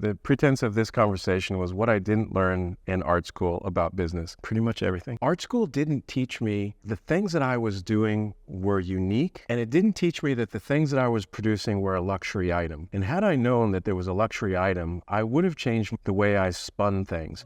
The pretense of this conversation was what I didn't learn in art school about business. Pretty much everything. Art school didn't teach me the things that I was doing were unique, and it didn't teach me that the things that I was producing were a luxury item. And had I known that there was a luxury item, I would have changed the way I spun things.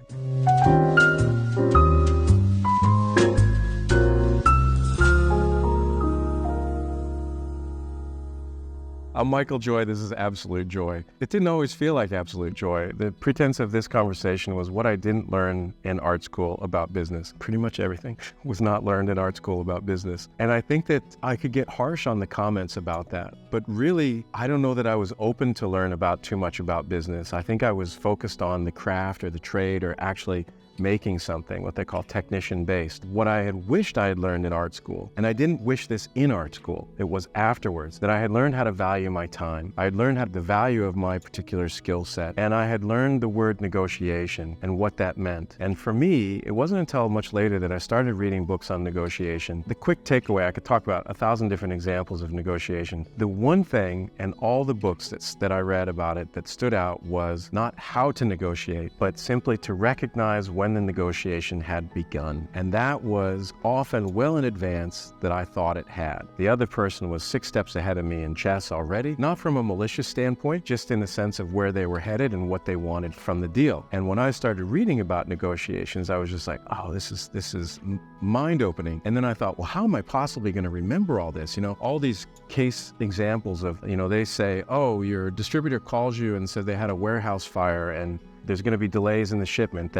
I'm Michael Joy. This is Absolute Joy. It didn't always feel like absolute joy. The pretense of this conversation was what I didn't learn in art school about business. Pretty much everything was not learned in art school about business. And I think that I could get harsh on the comments about that. But really, I don't know that I was open to learn about too much about business. I think I was focused on the craft or the trade or actually making something, what they call technician-based. What I had wished I had learned in art school, and I didn't wish this in art school, it was afterwards, that I had learned how to value my time. I had learned the value of my particular skill set, and I had learned the word negotiation and what that meant. And for me, it wasn't until much later that I started reading books on negotiation. The quick takeaway, I could talk about 1,000 different examples of negotiation. The one thing, and all the books that I read about it that stood out, was not how to negotiate, but simply to recognize when the negotiation had begun. And that was often well in advance that I thought it had. The other person was 6 steps ahead of me in chess already, not from a malicious standpoint, just in the sense of where they were headed and what they wanted from the deal. And when I started reading about negotiations, I was just like, oh, this is mind-opening. And then I thought, well, how am I possibly going to remember all this? All these case examples of, they say, oh, your distributor calls you and said they had a warehouse fire and there's going to be delays in the shipment.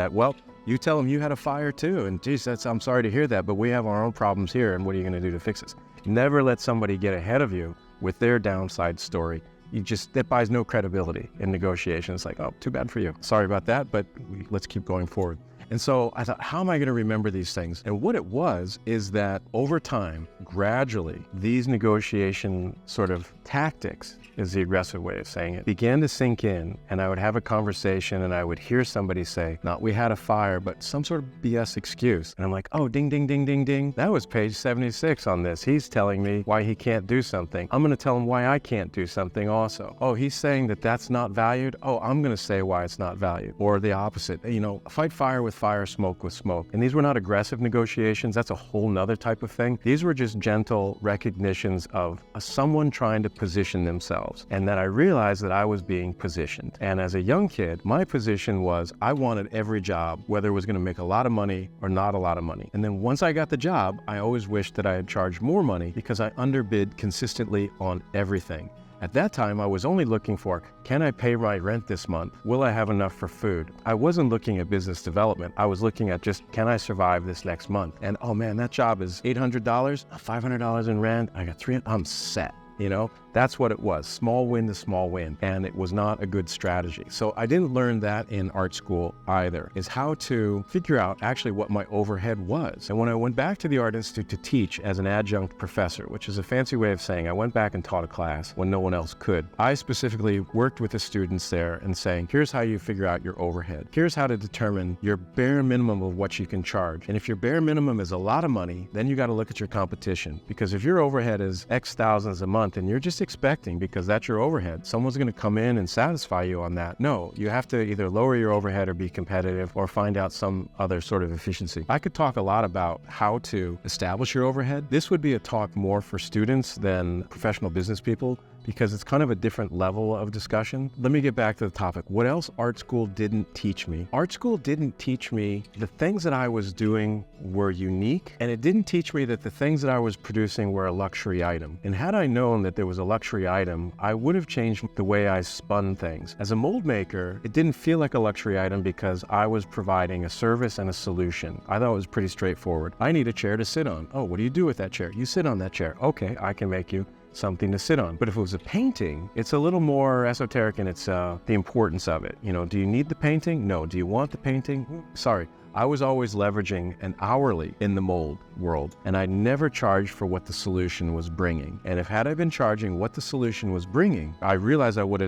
You tell them you had a fire too, and geez, I'm sorry to hear that, but we have our own problems here, and what are you going to do to fix this? Never let somebody get ahead of you with their downside story. That buys no credibility in negotiations. It's like, oh, too bad for you. Sorry about that, but let's keep going forward. And so I thought, how am I going to remember these things? And what it was is that over time, gradually, these negotiation sort of tactics, is the aggressive way of saying it, began to sink in, and I would have a conversation and I would hear somebody say, not we had a fire, but some sort of BS excuse. And I'm like, oh, ding, ding, ding, ding, ding. That was page 76 on this. He's telling me why he can't do something. I'm going to tell him why I can't do something also. Oh, he's saying that that's not valued. Oh, I'm going to say why it's not valued. Or the opposite, fight fire with fire, smoke with smoke. And these were not aggressive negotiations. That's a whole nother type of thing. These were just gentle recognitions of someone trying to position themselves. And that I realized that I was being positioned. And as a young kid, my position was I wanted every job, whether it was going to make a lot of money or not a lot of money. And then once I got the job, I always wished that I had charged more money because I underbid consistently on everything. At that time, I was only looking for, can I pay my rent this month? Will I have enough for food? I wasn't looking at business development. I was looking at just, can I survive this next month? And oh man, that job is $800, $500 in rent. I got $300, I'm set. That's what it was, small win to small win, and it was not a good strategy. So I didn't learn that in art school either, is how to figure out actually what my overhead was. And when I went back to the Art Institute to teach as an adjunct professor, which is a fancy way of saying I went back and taught a class when no one else could, I specifically worked with the students there and saying, here's how you figure out your overhead. Here's how to determine your bare minimum of what you can charge. And if your bare minimum is a lot of money, then you got to look at your competition. Because if your overhead is X thousands a month and you're just expecting, because that's your overhead, someone's going to come in and satisfy you on that. No, you have to either lower your overhead or be competitive or find out some other sort of efficiency. I could talk a lot about how to establish your overhead. This would be a talk more for students than professional business people, because it's kind of a different level of discussion. Let me get back to the topic. What else art school didn't teach me? Art school didn't teach me the things that I was doing were unique, and it didn't teach me that the things that I was producing were a luxury item. And had I known that there was a luxury item, I would have changed the way I spun things. As a mold maker, it didn't feel like a luxury item because I was providing a service and a solution. I thought it was pretty straightforward. I need a chair to sit on. Oh, what do you do with that chair? You sit on that chair. Okay, I can make you something to sit on. But if it was a painting, it's a little more esoteric in its the importance of it. Do you need the painting? No. Do you want the painting? Sorry. I was always leveraging an hourly in the mold world, and I never charged for what the solution was bringing. And had I been charging what the solution was bringing, I realized I would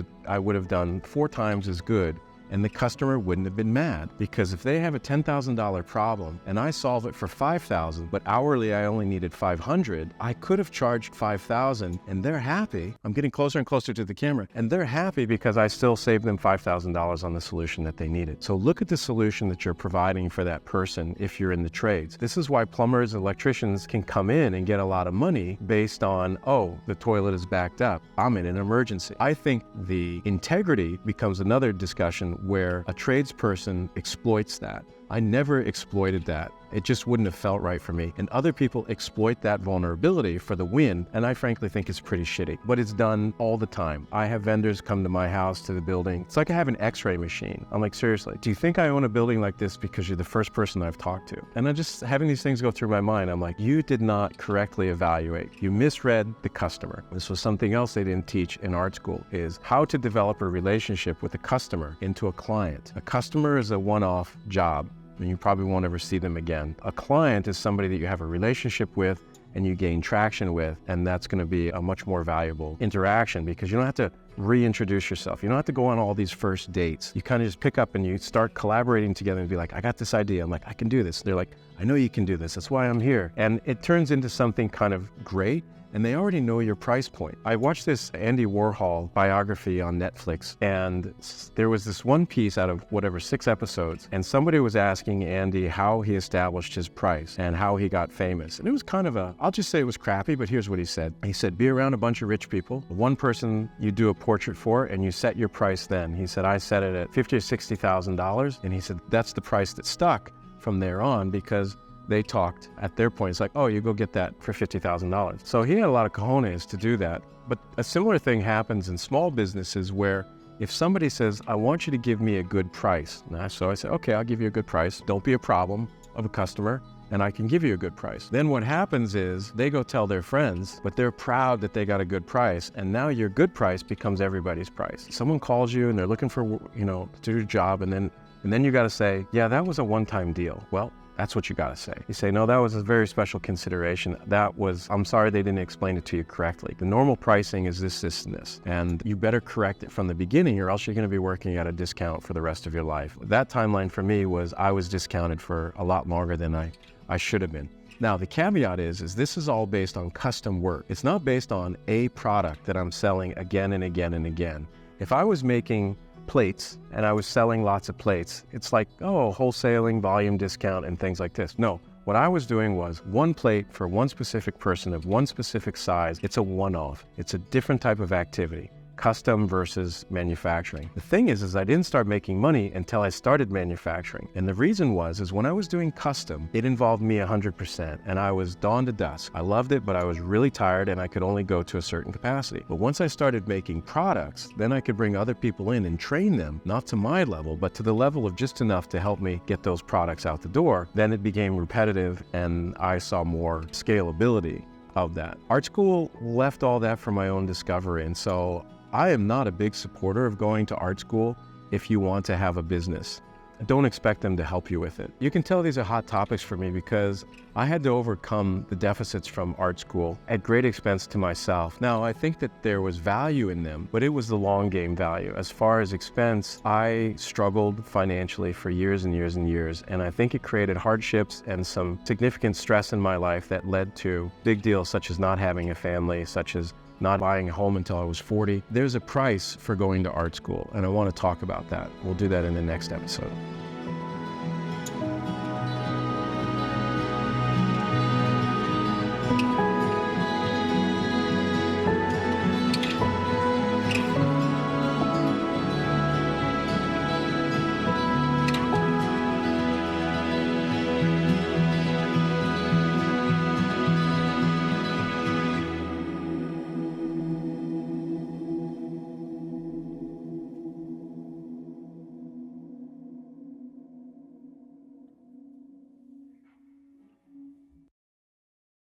have done 4 times as good and the customer wouldn't have been mad, because if they have a $10,000 problem and I solve it for $5,000, but hourly I only needed $500, I could have charged $5,000 and they're happy. I'm getting closer and closer to the camera, and they're happy because I still saved them $5,000 on the solution that they needed. So look at the solution that you're providing for that person if you're in the trades. This is why plumbers and electricians can come in and get a lot of money based on, oh, the toilet is backed up, I'm in an emergency. I think the integrity becomes another discussion where a tradesperson exploits that. I never exploited that. It just wouldn't have felt right for me. And other people exploit that vulnerability for the win, and I frankly think it's pretty shitty. But it's done all the time. I have vendors come to my house, to the building. It's like I have an x-ray machine. I'm like, seriously, do you think I own a building like this because you're the first person I've talked to? And I'm just having these things go through my mind. I'm like, you did not correctly evaluate. You misread the customer. This was something else they didn't teach in art school, is how to develop a relationship with a customer into a client. A customer is a one-off job, and you probably won't ever see them again. A client is somebody that you have a relationship with and you gain traction with, and that's gonna be a much more valuable interaction, because you don't have to reintroduce yourself. You don't have to go on all these first dates. You kind of just pick up and you start collaborating together and be like, I got this idea. I'm like, I can do this. They're like, I know you can do this. That's why I'm here. And it turns into something kind of great. And they already know your price point. I watched this Andy Warhol biography on Netflix, and there was this one piece out of whatever 6 episodes, and somebody was asking Andy how he established his price and how he got famous. And it was kind of I'll just say it was crappy, but here's what he said. He said, be around a bunch of rich people, one person you do a portrait for, and you set your price then. He said, I set it at $50,000 or $60,000, and he said, that's the price that stuck from there on, because they talked at their point. It's like, oh, you go get that for $50,000. So he had a lot of cojones to do that. But a similar thing happens in small businesses where if somebody says, I want you to give me a good price. So I say, okay, I'll give you a good price. Don't be a problem of a customer, and I can give you a good price. Then what happens is they go tell their friends, but they're proud that they got a good price. And now your good price becomes everybody's price. Someone calls you and they're looking for, to do a job. And then you got to say, yeah, that was a one-time deal. Well, that's what you gotta say. You say, no, that was a very special consideration. I'm sorry they didn't explain it to you correctly. The normal pricing is this, this, and this. And you better correct it from the beginning, or else you're gonna be working at a discount for the rest of your life. That timeline for me was I was discounted for a lot longer than I should have been. Now, the caveat is this is all based on custom work. It's not based on a product that I'm selling again and again and again. If I was making plates and I was selling lots of plates, it's like, oh, wholesaling, volume discount, and things like this. No, what I was doing was one plate for one specific person of one specific size. It's a one-off. It's a different type of activity. Custom versus manufacturing. The thing is I didn't start making money until I started manufacturing. And the reason is when I was doing custom, it involved me 100%, and I was dawn to dusk. I loved it, but I was really tired and I could only go to a certain capacity. But once I started making products, then I could bring other people in and train them, not to my level, but to the level of just enough to help me get those products out the door. Then it became repetitive and I saw more scalability of that. Art school left all that for my own discovery, and so I am not a big supporter of going to art school if you want to have a business. Don't expect them to help you with it. You can tell these are hot topics for me because I had to overcome the deficits from art school at great expense to myself. Now, I think that there was value in them, but it was the long game value. As far as expense, I struggled financially for years and years and years, and I think it created hardships and some significant stress in my life that led to big deals such as not having a family, such as not buying a home until I was 40. There's a price for going to art school, and I want to talk about that. We'll do that in the next episode.